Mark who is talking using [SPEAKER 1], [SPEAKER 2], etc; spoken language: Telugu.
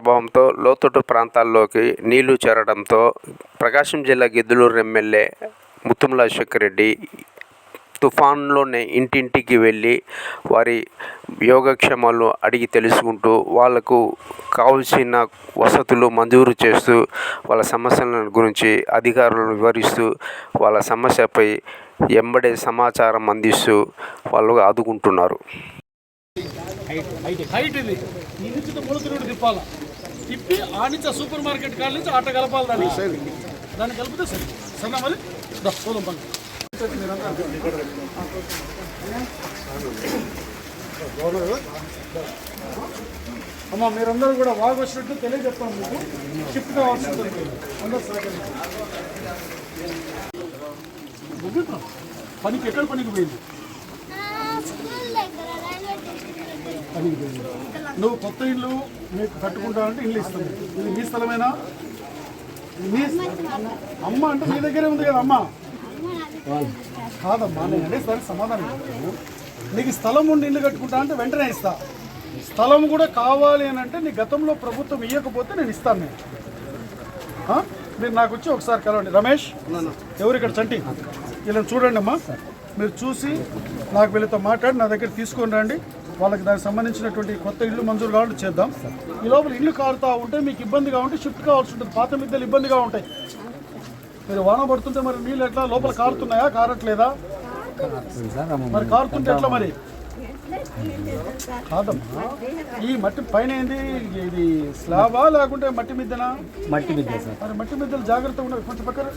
[SPEAKER 1] ప్రభావంతో లోతట్టు ప్రాంతాల్లోకి నీళ్లు చేరడంతో ప్రకాశం జిల్లా గిద్దలూరు ఎమ్మెల్యే ముత్తుమల అశోక్ రెడ్డి తుఫాన్లోనే ఇంటింటికి వెళ్ళి వారి యోగక్షేమాలు అడిగి తెలుసుకుంటూ వాళ్లకు కావలసిన వసతులు మంజూరు చేస్తూ వాళ్ళ సమస్యల గురించి అధికారులను వివరిస్తూ వాళ్ళ సమస్యపై ఎంబడే సమాచారం అందిస్తూ వాళ్ళు ఆదుకుంటున్నారు.
[SPEAKER 2] తిప్పి ఆడించ సూపర్ మార్కెట్ కాడ నుంచి ఆట కలపాలి దాన్ని కలిపితే సరే సరే మరి పోదాం పని. అమ్మా మీరందరూ కూడా బాగా వచ్చినట్టు తెలియజెప్తాను. మీకు షిఫ్ట్ కావాల్సి ఉంటుంది. అందరూ పనికి ఎక్కడ పనికి పోయింది? పనికి పోయింది. నువ్వు కొత్త ఇల్లు మీకు కట్టుకుంటావంటే ఇల్లు ఇస్తుంది. ఇది మీ స్థలమేనా? మీ అమ్మ అంటే మీ దగ్గరే ఉంది కదా అమ్మ? కాదమ్మా, నేను అంటే సరే సమాధానం చెప్తాను. నీకు స్థలం ఉండి ఇల్లు కట్టుకుంటా అంటే వెంటనే ఇస్తా. స్థలం కూడా కావాలి అని అంటే నీ గతంలో ప్రభుత్వం ఇవ్వకపోతే నేను ఇస్తాను. నేను మీరు నాకు వచ్చి ఒకసారి కలవండి. రమేష్ ఎవరు ఇక్కడ చంటి వీళ్ళని చూడండి అమ్మా. మీరు చూసి నాకు వీళ్ళతో మాట్లాడి నా దగ్గర తీసుకొని రండి. వాళ్ళకి దానికి సంబంధించినటువంటి కొత్త ఇల్లు మంజూరు కావాలంటే చేద్దాం. ఈ లోపల ఇల్లు కారుతూ ఉంటే మీకు ఇబ్బందిగా ఉంటే షిఫ్ట్ కావాల్సి ఉంటుంది. పాత మిద్దెలు ఇబ్బందిగా ఉంటాయి. మీరు వాన పడుతుంటే మరి నీళ్ళు ఎట్లా లోపల కారుతున్నాయా కారట్లేదా? మరి కారుతుంటే ఎట్లా మరి? కాదమ్మా, ఈ మట్టి పైన ఏంది? ఇది స్లాబా లేకుంటే మట్టి మిద్దెనా? మట్టి మిద్దె సార్. మరి మట్టి మిద్దెలు జాగ్రత్తగా ఉండదు. కొంచెం పక్కన